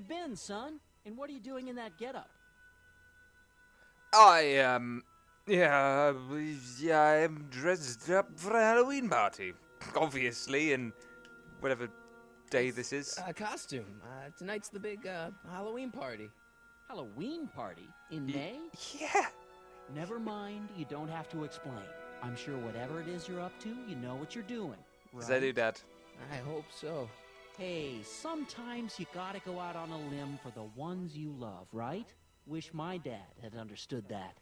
you been, son? And what are you doing in that getup? I'm dressed up for a Halloween party. Obviously, and whatever day this is. A costume. Tonight's the big Halloween party. Halloween party? In May? Yeah. Never mind, you don't have to explain. I'm sure whatever it is you're up to, you know what you're doing. Right? Does I do, Dad? I hope so. Hey, sometimes you gotta go out on a limb for the ones you love, right? Wish my dad had understood that.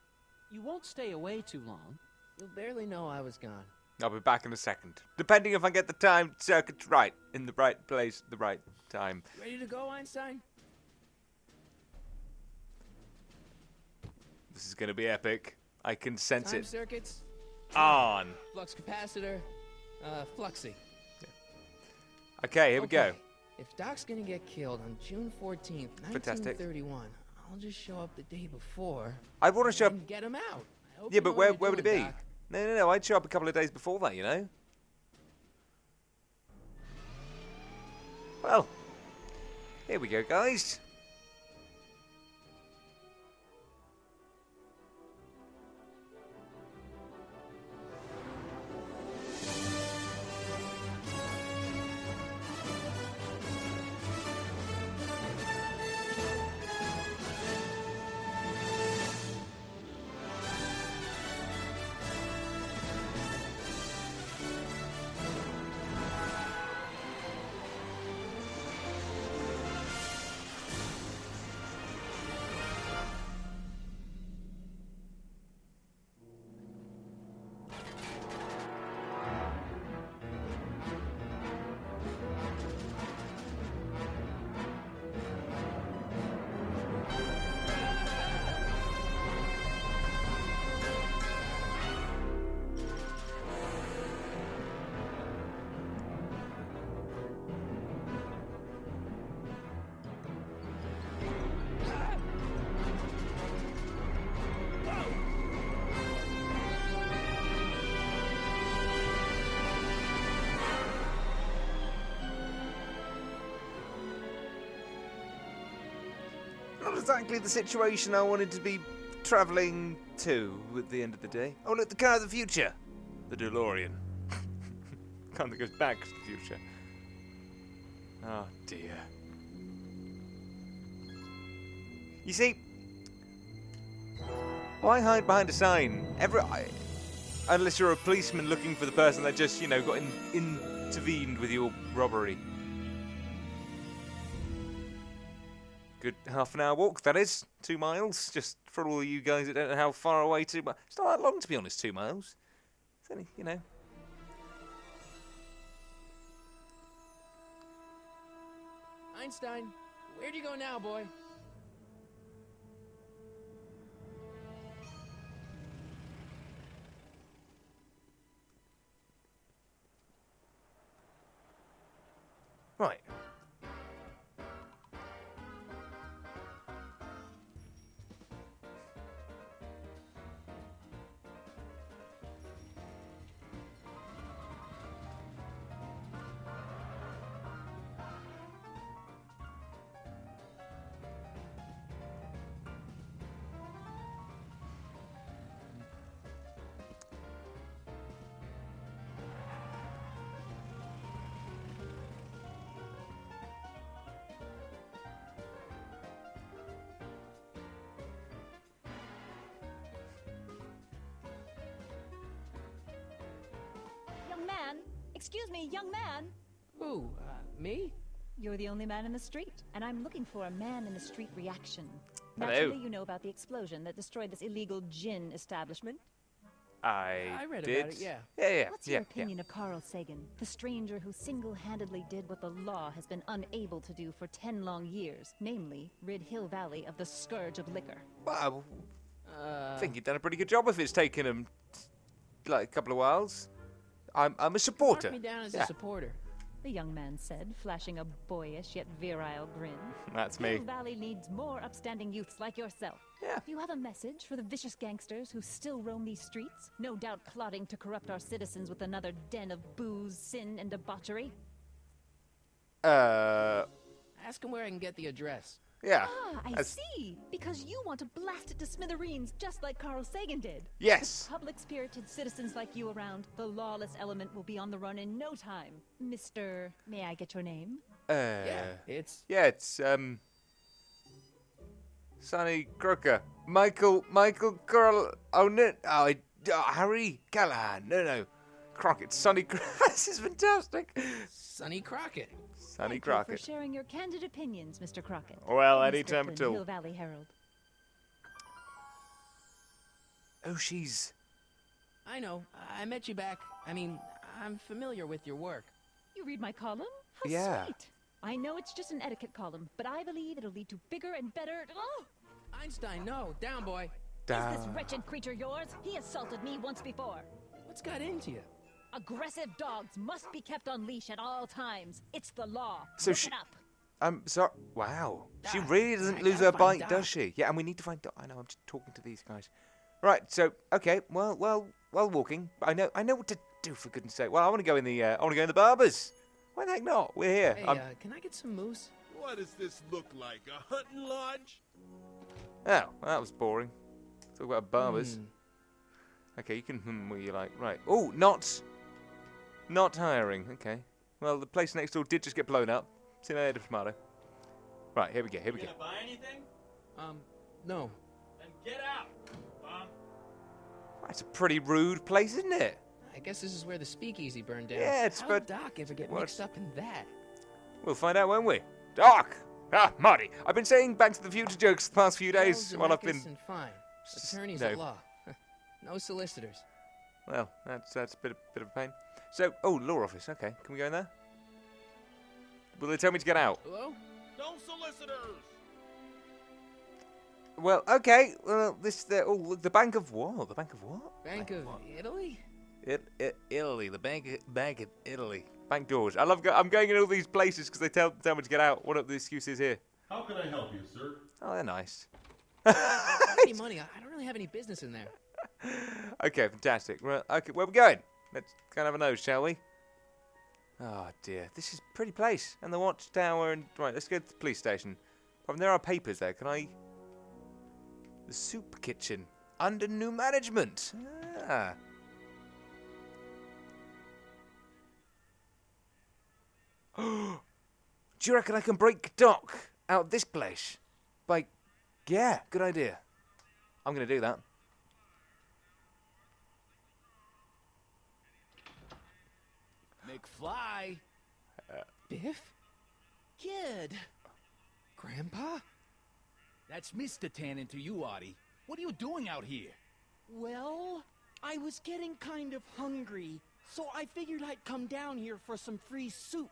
You won't stay away too long. You'll barely know I was gone. I'll be back in a second. Depending if I get the time circuits right. In the right place, the right time. Ready to go, Einstein? This is gonna be epic. I can sense Time it. circuits. On. Flux capacitor. Fluxy. Okay, here we go. If Doc's gonna get killed on June 14th, Fantastic. 1931, I'll just show up the day before. I want to show up. And get him out. I hope Yeah, you but know where what you're would it doing, be? Doc. No. I'd show up a couple of days before that, you know? Well, here we go, guys. Not exactly the situation I wanted to be travelling to at the end of the day. Oh, look, the car of the future. The DeLorean. Kind of goes back to the future. Oh, dear. You see, why hide behind a sign? Unless you're a policeman looking for the person that just, got intervened with your robbery. Good half an hour walk, that is. 2 miles. Just for all of you guys that don't know how far away 2 miles. It's not that long, to be honest, 2 miles. It's only, Einstein, where'd you go now, boy? Right. Young man! Excuse me, young man! Who? Me? You're the only man in the street, and I'm looking for a man-in-the-street reaction. Hello. Naturally, you know about the explosion that destroyed this illegal gin establishment. I read did. about it, yeah. Yeah. What's your opinion of Carl Sagan, the stranger who single-handedly did what the law has been unable to do for 10 long years, namely, rid Hill Valley of the scourge of liquor? Well, I think you've done a pretty good job if it's taken him, like, a couple of whiles. I'm a supporter. Mark me down as Yeah. a supporter. The young man said, flashing a boyish yet virile grin. That's me. Hill Valley needs more upstanding youths like yourself. Yeah. You have a message for the vicious gangsters who still roam these streets, no doubt plotting to corrupt our citizens with another den of booze, sin, and debauchery? I Ask him where I can get the address. Yeah. Ah, I that's- see. Because you want to blast it to smithereens, just like Carl Sagan did. Yes. With public-spirited citizens like you around, the lawless element will be on the run in no time. Mr. May I get your name? Yeah, it's... Yeah, it's, Sonny Crocker. Michael Carl... Oh, no. Oh, Harry Callahan. No. Crockett. Sonny This is fantastic. Sonny Crockett. Sonny Thank you Crockett. for sharing your candid opinions, Mr. Crockett. Well, From the anytime Strickland at all. Hill Valley Herald. Oh, she's... I know. I met you back. I mean, I'm familiar with your work. You read my column? How Yeah. sweet. I know it's just an etiquette column, but I believe it'll lead to bigger and better... Oh! Einstein, no. Down, boy. Is this wretched creature yours? He assaulted me once before. What's got into you? Aggressive dogs must be kept on leash at all times. It's the law. So Look she- it up. So, wow. She Doc, really doesn't I lose gotta her find bite, Doc. does she? Yeah, and we need to find Doc. I know, I'm just talking to these guys. Right, so, okay, well, walking. I know what to do, for goodness sake. Well, I want to go in the barbers. Why the heck not? We're here. Hey, can I get some moose? What does this look like? A hunting lodge? Oh, well, that was boring. Talk about barbers. Hmm. Okay, you can what you like. Right. Oh, not hiring. Okay. Well, the place next door did just get blown up. See you later, tomato. Right, here we go. You gonna buy anything? No. Then get out. That's a pretty rude place, isn't it? I guess this is where the speakeasy burned down. Yeah, it's How'd but- Doc ever get what? mixed up in that? We'll find out, won't we? Doc! Ah, Marty. I've been saying Back to the Future jokes the past few days Well, while I've been... Zemeckis and fine. Attorneys no. at law. No solicitors. Well, that's a bit of a pain. So, oh, law office. Okay, can we go in there? Will they tell me to get out? Hello? No solicitors! Well, okay. Well, look, the Bank of what? The Bank of what? Bank of Italy? Italy. The Bank of Italy. Bank doors. I'm going in all these places because they tell me to get out. What are the excuses here? How can I help you, sir? Oh, they're nice. Any money? I don't really have any business in there. Okay, fantastic. Well, okay, where are we going? Let's go and have a nose, shall we? Oh dear, this is a pretty place. And the watchtower and... Right, let's go to the police station. There are papers there, can I... The soup kitchen. Under new management. Ah. Do you reckon I can break Doc out of this place? Yeah, good idea. I'm going to do that. McFly. Biff? Kid. Grandpa? That's Mr. Tannin to you, Artie. What are you doing out here? Well, I was getting kind of hungry, so I figured I'd come down here for some free soup.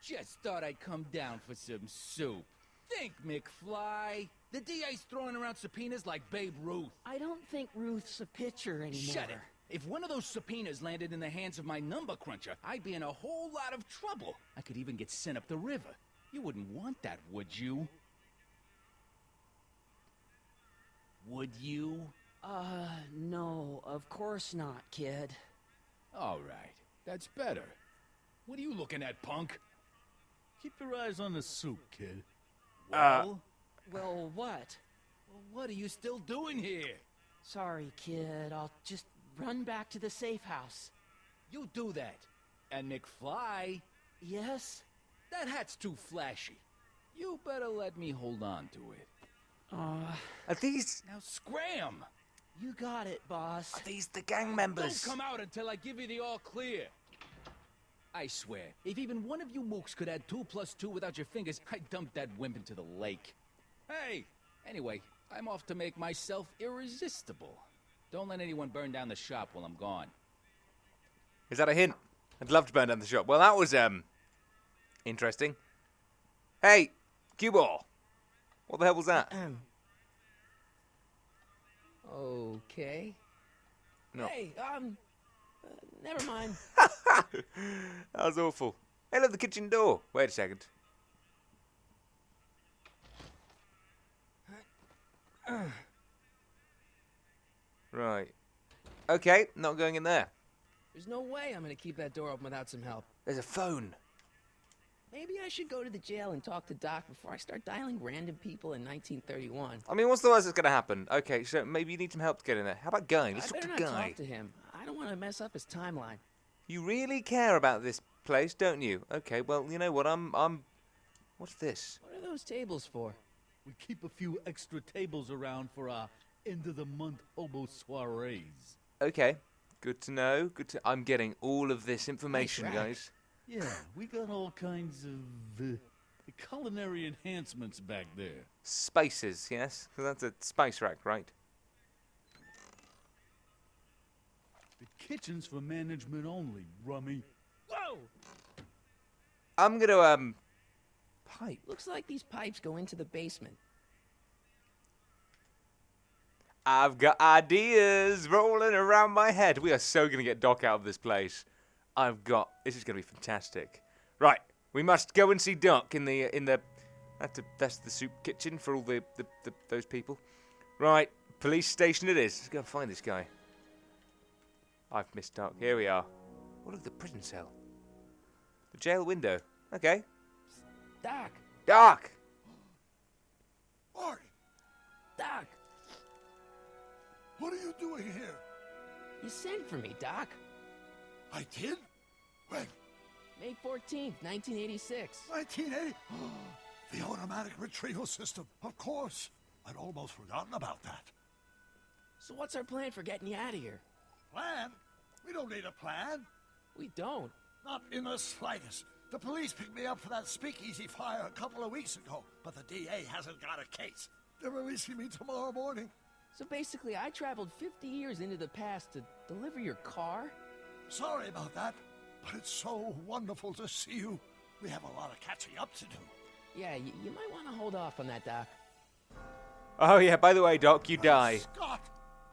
Just thought I'd come down for some soup. Think, McFly. The DA's throwing around subpoenas like Babe Ruth. I don't think Ruth's a pitcher anymore. Shut it. If one of those subpoenas landed in the hands of my number cruncher, I'd be in a whole lot of trouble. I could even get sent up the river. You wouldn't want that, would you? Would you? No, of course not, kid. All right, that's better. What are you looking at, punk? Keep your eyes on the soup, kid. Well, Well, what? what are you still doing here? Sorry, kid. I'll just run back to the safe house. You do that. And McFly, Yes? that hat's too flashy. You better let me hold on to it. Are these Now scram! You got it, boss. the gang members? Don't come out until I give you the all clear. I swear, if even one of you mooks could add 2 + 2 without your fingers, I'd dump that wimp into the lake. Hey! Anyway, I'm off to make myself irresistible. Don't let anyone burn down the shop while I'm gone. Is that a hint? I'd love to burn down the shop. Well, that was interesting. Hey, cue ball. What the hell was that? Okay. No. Hey, never mind. That was awful. Hey, look, the kitchen door. Wait a second. Right. Okay, not going in there. There's no way I'm gonna keep that door open without some help. There's a phone. Maybe I should go to the jail and talk to Doc before I start dialing random people in 1931. I mean, what's the worst that's going to happen? Okay, so maybe you need some help to get in there. How about Guy? I Let's talk better to not Guy. talk to him. I don't want to mess up his timeline. You really care about this place, don't you? Okay, well, you know what? What's this? What are those tables for? We keep a few extra tables around for our end-of-the-month hobo soirees. Okay, good to know. I'm getting all of this information, Nice rack. guys. Yeah, we got all kinds of culinary enhancements back there. Spices, yes? 'Cause that's a spice rack, right? The kitchen's for management only, rummy. Whoa! I'm gonna, pipe. Looks like these pipes go into the basement. I've got ideas rolling around my head. We are so gonna get Doc out of this place. This is gonna be fantastic. Right, we must go and see Doc in the, that's the soup kitchen for all those people. Right, police station it is. Let's go and find this guy. I've missed Doc. Here we are. Oh, look, the prison cell. The jail window. Okay. Doc! Doc! Marty, Doc! what are you doing here? You sent for me, Doc. I did? When? May 14th, 1986. 1980? The automatic retrieval system, of course. I'd almost forgotten about that. So what's our plan for getting you out of here? Plan? We don't need a plan. We don't. Not in the slightest. The police picked me up for that speakeasy fire a couple of weeks ago, but the DA hasn't got a case. They're releasing me tomorrow morning. So basically, I traveled 50 years into the past to deliver your car? Sorry about that, but it's so wonderful to see you. We have a lot of catching up to do. Yeah, you might want to hold off on that, Doc. Oh, yeah, by the way, Doc, you die. Scott,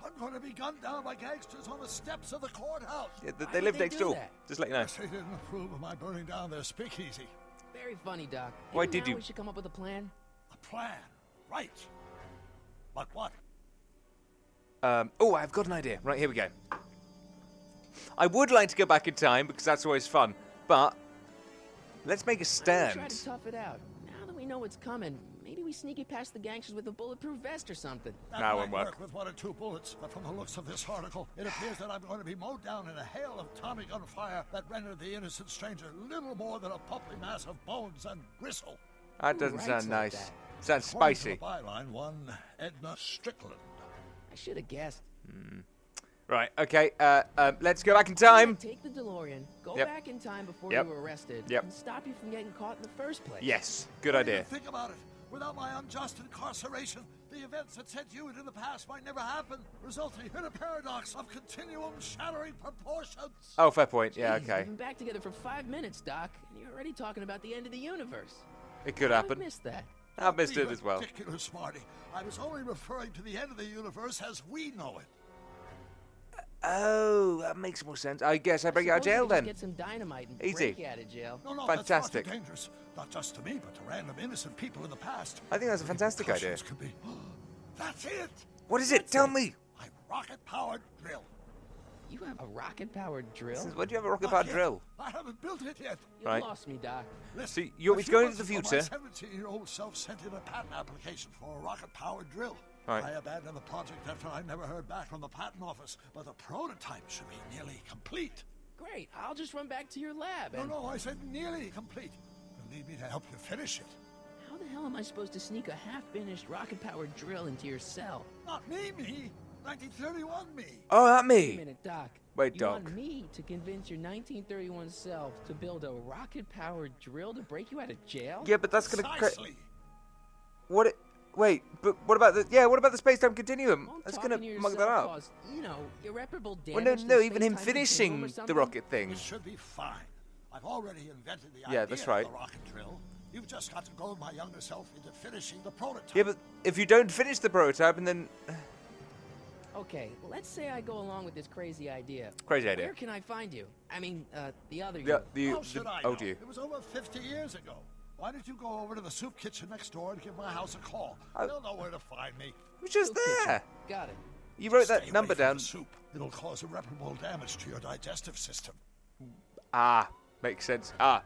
I'm going to be gunned down by gangsters on the steps of the courthouse. Yeah, Why they would live they next do door. that? Just let you know. They didn't approve of my burning down their speakeasy. Very funny, Doc. Why Maybe did now you- we should come up with a plan? A plan, right. But what? Oh, I've got an idea. Right, here we go. I would like to go back in time, because that's always fun, but let's make a stand. Try to tough it out. Now that we know what's coming, maybe we sneak it past the gangsters with a bulletproof vest or something. That That might won't work. with 1 or 2 bullets, but from the looks of this article, it appears that I'm going to be mowed down in a hail of Tommy gun fire that rendered the innocent stranger little more than a puppy mass of bones and gristle. That Who doesn't writes sound like nice. that? Sounds According to spicy. the byline, one Edna Strickland. I should have guessed. Right, okay, let's go back in time. Take the DeLorean, go Yep. back in time before Yep. you were arrested, Yep. and stop you from getting caught in the first place. Yes, good What do you idea. think about it. Without my unjust incarceration, the events that sent you into the past might never happen, resulting in a paradox of continuum shattering proportions. Oh, fair point. Yeah, Jeez, okay. We've been back together for 5 minutes, Doc, and you're already talking about the end of the universe. It could I happen. missed that. I missed Be it as well. ridiculous, Marty. I was only referring to the end of the universe as we know it. Oh, that makes more sense. I guess I break you out of Suppose we jail could just then. Get some dynamite and Easy. break you out of jail. No, Fantastic. that's far too dangerous. Not just to me, but to random innocent people in the past. I think that's a fantastic idea. Repercussions could be- That's it! What is it? Tell me. My rocket-powered drill. You have a rocket-powered drill? Why do you have a rocket Not powered yet. drill? I haven't built it yet. You Right. lost me, Doc. Listen, So you want me a to few go into months the ago, future? My 17-year-old self sent in a patent application for a rocket-powered drill. Right. I abandoned the project after I never heard back from the patent office, but the prototype should be nearly complete. Great. I'll just run back to your lab No, and... no, I said nearly complete. You'll need me to help you finish it. How the hell am I supposed to sneak a half-finished rocket-powered drill into your cell? Not me. 1931 me. Oh, that Wait a me. minute, Doc. Wait, you Doc. want me to convince your 1931 self to build a rocket-powered drill to break you out of jail? Yeah, but that's gonna. Precisely. What? Wait, but what about the? Yeah, what about the space-time continuum? Won't That's talking gonna to mug that yourself up. cause, you know, irreparable Well, damage no, to even him space-time finishing continuum or the something? rocket thing. It should be fine. I've already invented the Yeah, idea that's right. of the rocket drill. You've just got to goad my younger self into finishing the prototype. Yeah, but if you don't finish the prototype and then Okay, let's say I go along with this crazy idea. crazy idea. Where can I find you? I mean, the other you. Yeah, How should I oh, know? do you? It was over 50 years ago. Why don't you go over to the soup kitchen next door and give my house a call? Oh. They'll know where to find me. It was just Soup kitchen. there. Got it. You wrote Stay that away number from down. the soup. It'll cause irreparable damage to your digestive system. Ah, makes sense. Ah,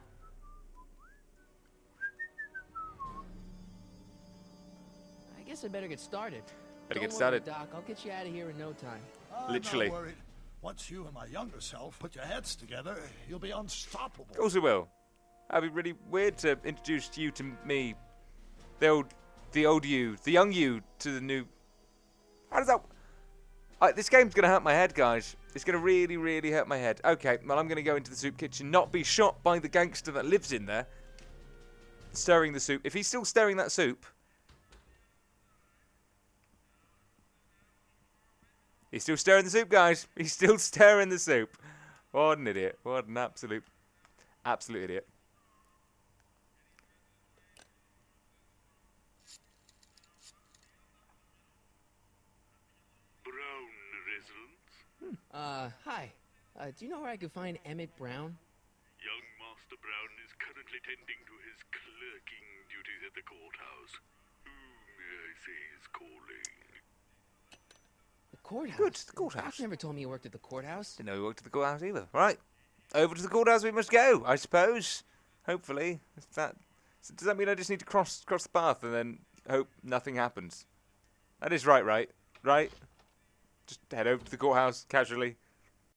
guess I better get started. Better Don't get started. worry, Doc. I'll get you out of here in no time. Literally. Not worried. Once you and my younger self put your heads together, you'll be unstoppable. Of course it will. That'd be really weird to introduce you to me, the old you, the young you, to the new. How does that? This game's gonna hurt my head, guys. It's gonna really, really hurt my head. Okay, well I'm gonna go into the soup kitchen, not be shot by the gangster that lives in there, stirring the soup. If he's still stirring that soup, he's still stirring the soup, guys. He's still stirring the soup. What an idiot! What an absolute idiot. Hi. Do you know where I could find Emmett Brown? Young Master Brown is currently tending to his clerking duties at the courthouse. Who, may I say, is calling? The courthouse? Good, the courthouse. Doc never told me you worked at the courthouse. Didn't know he worked at the courthouse either. Right, over to the courthouse we must go, I suppose. Hopefully. Does that mean I just need to cross the path and then hope nothing happens? That is right? Right? Just head over to the courthouse casually.